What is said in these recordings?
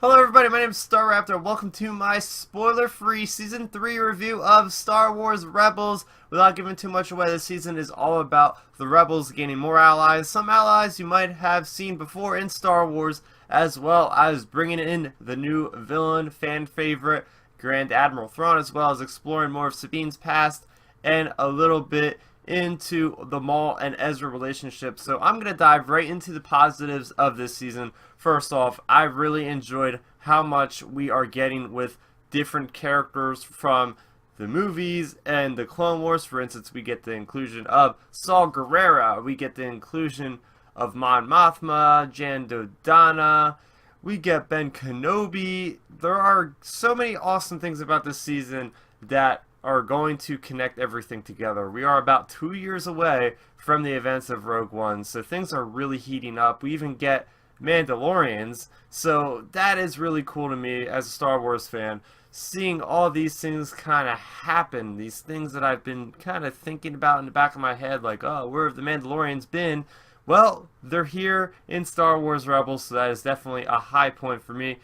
Hello everybody, my name is Starrapter. Welcome to my spoiler-free Season 3 review of Star Wars Rebels. Without giving too much away, this season is all about the Rebels gaining more allies, some allies you might have seen before in Star Wars, as well as bringing in the new villain, fan favorite, Grand Admiral Thrawn, as well as exploring more of Sabine's past, and a little bit into the Maul and Ezra relationship. So I'm going to dive right into the positives of this season. First off, I really enjoyed how much we are getting with different characters from the movies and the Clone Wars. For instance, we get the inclusion of Saw Gerrera, we get the inclusion of Mon Mothma, Jan Dodonna, we get Ben Kenobi. There are so many awesome things about this season that are going to connect everything together. We are about 2 years away from the events of Rogue One, so things are really heating up. We even get Mandalorians, so that is really cool to me as a Star Wars fan, seeing all these things kind of happen, these things that I've been kind of thinking about in the back of my head, like, oh, where have the Mandalorians been? Well, they're here in Star Wars Rebels, so that is definitely a high point for me.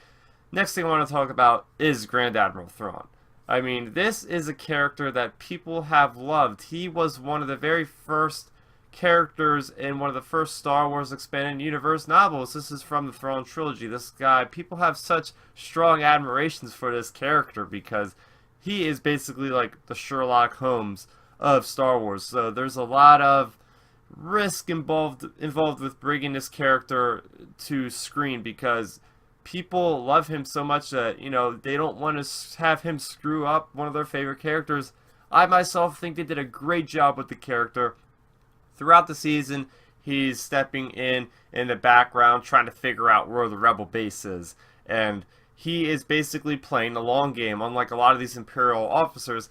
Next thing I want to talk about is Grand Admiral Thrawn. I mean, this is a character that people have loved. He was one of the very first characters in one of the first Star Wars Expanded Universe novels. This is from the Thrawn trilogy. This guy, people have such strong admirations for this character because he is basically like the Sherlock Holmes of Star Wars. So there's a lot of risk involved with bringing this character to screen because people love him so much that, you know, they don't want to have him screw up one of their favorite characters. I myself think they did a great job with the character. Throughout the season, he's stepping in the background trying to figure out where the Rebel base is. And he is basically playing the long game. Unlike a lot of these Imperial officers,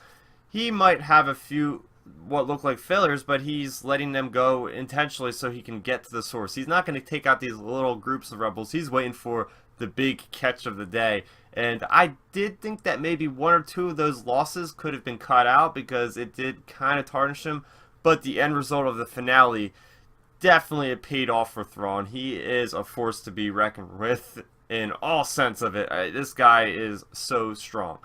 he might have a few what look like failures, but he's letting them go intentionally so he can get to the source. He's not going to take out these little groups of rebels. He's waiting for the big catch of the day. And I did think that maybe one or two of those losses could have been cut out because it did kind of tarnish him. But the end result of the finale definitely paid off for Thrawn. He is a force to be reckoned with in all sense of it. This guy is so strong.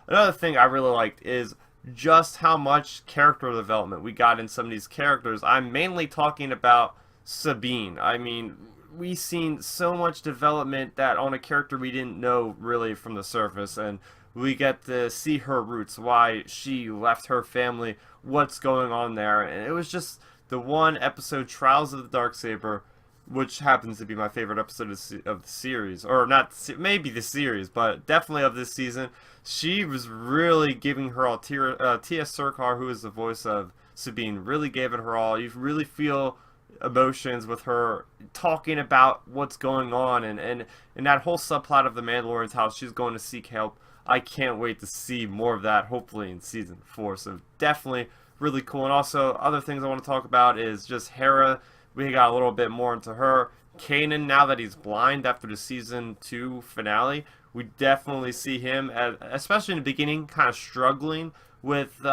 Another thing I really liked is just how much character development we got in some of these characters. I'm mainly talking about Sabine. I mean, we've seen so much development that on a character we didn't know really from the surface, and we get to see her roots, why she left her family, what's going on there. And it was just the one episode, Trials of the Darksaber, which happens to be my favorite episode of the series, or not maybe the series, but definitely of this season. She was really giving her all. Tia Sircar, who is the voice of Sabine, really gave it her all. You really feel emotions with her talking about what's going on, and that whole subplot of the Mandalorian's house. She's going to seek help. I can't wait to see more of that, hopefully in Season 4. So definitely really cool. And also, other things I want to talk about is just Hera. We got a little bit more into her. Kanan, now that he's blind after the Season 2 finale, we definitely see him, especially in the beginning, kind of struggling with,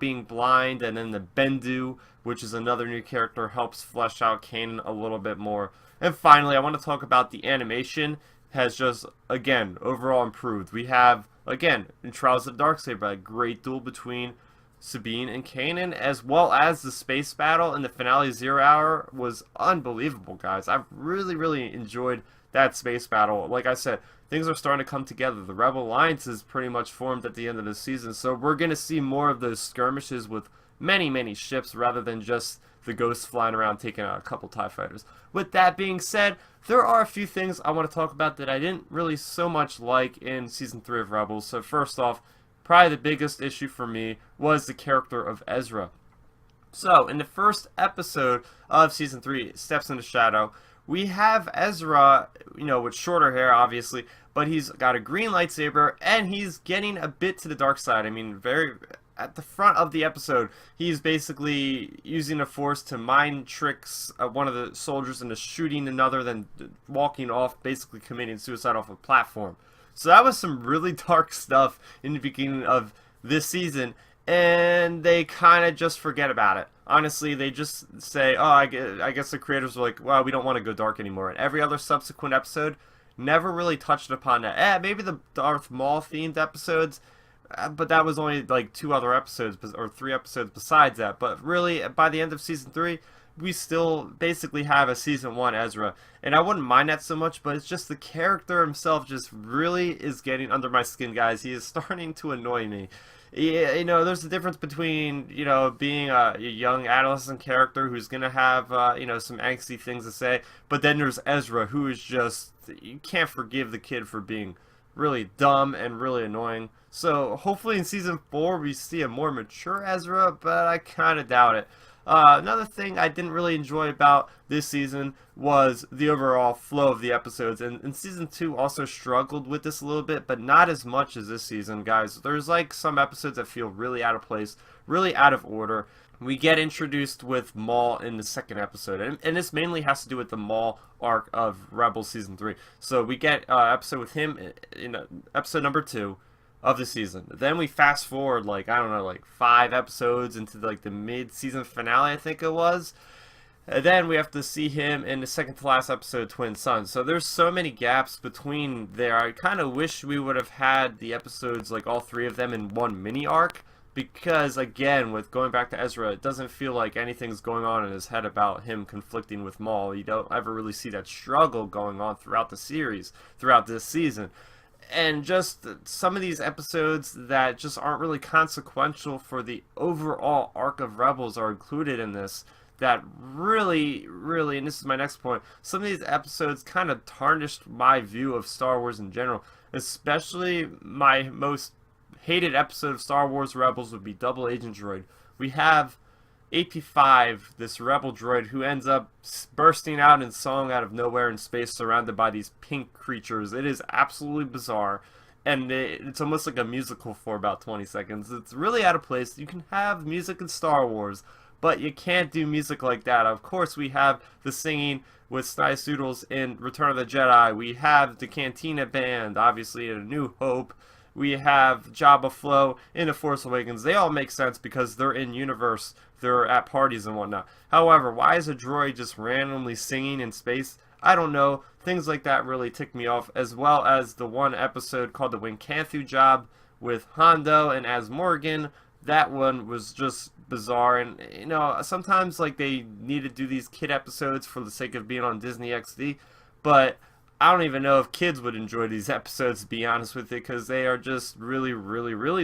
being blind. And then the Bendu, which is another new character, helps flesh out Kanan a little bit more. And finally, I want to talk about the animation. Has just, again, overall improved. We have, again, in Trials of the Darksaber, a great duel between Sabine and Kanan, as well as the space battle in the finale 0 Hour was unbelievable, guys. I've really, really enjoyed that space battle. Like I said, things are starting to come together. The Rebel Alliance is pretty much formed at the end of the season, so we're going to see more of those skirmishes with many, many ships rather than just the ghosts flying around taking out a couple TIE fighters. With that being said, there are a few things I want to talk about that I didn't really so much like in Season 3 of Rebels. So first off, probably the biggest issue for me was the character of Ezra. So, in the first episode of Season 3, Steps into Shadow, we have Ezra, with shorter hair, obviously, but he's got a green lightsaber, and he's getting a bit to the dark side. I mean, at the front of the episode, he's basically using the Force to mind tricks one of the soldiers into shooting another, then walking off, basically committing suicide off a platform. So that was some really dark stuff in the beginning of this season, and they kind of just forget about it. Honestly, they just say, oh, I guess the creators were like, well, we don't want to go dark anymore. And every other subsequent episode, never really touched upon that. Maybe the Darth Maul themed episodes, but that was only like 2 other episodes or 3 episodes besides that. But really, by the end of season 3, we still basically have a season 1 Ezra, and I wouldn't mind that so much, but it's just the character himself just really is getting under my skin, guys. He is starting to annoy me. Yeah, you know, there's a difference between, you know, being a young adolescent character who's gonna have, you know, some angsty things to say, but then there's Ezra, who is just, you can't forgive the kid for being really dumb and really annoying. So hopefully in season 4 we see a more mature Ezra, but I kind of doubt it. Another thing I didn't really enjoy about this season was the overall flow of the episodes, and season 2 also struggled with this a little bit, but not as much as this season, guys. There's like some episodes that feel really out of place, really out of order. We get introduced with Maul in the 2nd episode, and this mainly has to do with the Maul arc of Rebels season 3. So we get an episode with him in episode number 2 of the season. Then we fast forward, like, I don't know, like 5 episodes into like the mid-season finale, I think it was. And then we have to see him in the 2nd to last episode, Twin Sons. So there's so many gaps between there. I kind of wish we would have had the episodes, like all 3 of them in one mini arc, because again, with going back to Ezra, it doesn't feel like anything's going on in his head about him conflicting with Maul. You don't ever really see that struggle going on throughout the series, throughout this season. And just some of these episodes that just aren't really consequential for the overall arc of Rebels are included in this, that really, and this is my next point, some of these episodes kind of tarnished my view of Star Wars in general. Especially my most hated episode of Star Wars Rebels would be Double Agent Droid. We have AP5, this rebel droid, who ends up bursting out in song out of nowhere in space, surrounded by these pink creatures. It is absolutely bizarre, and it's almost like a musical for about 20 seconds. It's really out of place. You can have music in Star Wars, but you can't do music like that. Of course, we have the singing with Snice Doodles in Return of the Jedi. We have the Cantina Band, obviously, in A New Hope. We have Jabba Flow in The Force Awakens. They all make sense because they're in universe, they're at parties and whatnot. However, why is a droid just randomly singing in space? I don't know. Things like that really tick me off, as well as the one episode called The Wincanthu Job with Hondo and As Morgan. That one was just bizarre, and you know, sometimes like they need to do these kid episodes for the sake of being on Disney XD, but I don't even know if kids would enjoy these episodes, to be honest with you, because they are just really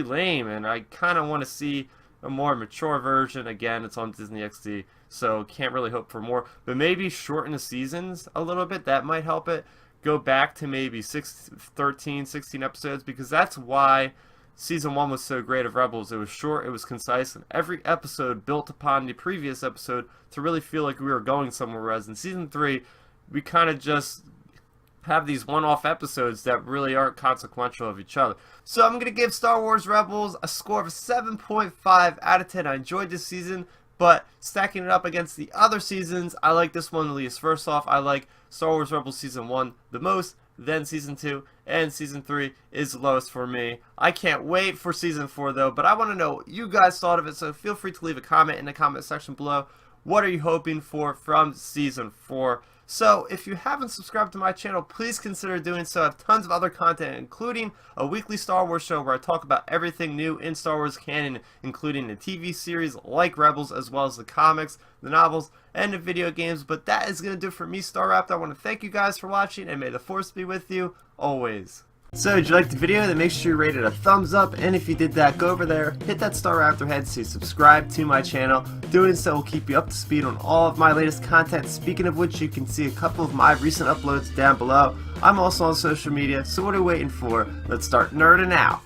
lame, and I kind of want to see a more mature version. Again, it's on Disney XD, so can't really hope for more, but maybe shorten the seasons a little bit. That might help it. Go back to maybe 13, 16 episodes, because that's why Season 1 was so great of Rebels. It was short, it was concise, and every episode built upon the previous episode to really feel like we were going somewhere, whereas in Season 3, we kind of just have these one-off episodes that really aren't consequential of each other. So I'm going to give Star Wars Rebels a score of 7.5 out of 10. I enjoyed this season, but stacking it up against the other seasons, I like this one the least. First off, I like Star Wars Rebels Season 1 the most, then Season 2, and Season 3 is the lowest for me. I can't wait for Season 4 though, but I want to know what you guys thought of it, so feel free to leave a comment in the comment section below. What are you hoping for from Season 4? So, if you haven't subscribed to my channel, please consider doing so. I have tons of other content, including a weekly Star Wars show where I talk about everything new in Star Wars canon, including the TV series like Rebels, as well as the comics, the novels, and the video games. But that is going to do it for me, Starrapter. I want to thank you guys for watching, and may the Force be with you always. So, did you like the video? Then make sure you rate it a thumbs up, and if you did that, go over there, hit that Starrapter head to subscribe to my channel. Doing so will keep you up to speed on all of my latest content, speaking of which, you can see a couple of my recent uploads down below. I'm also on social media, so what are you waiting for? Let's start nerding out!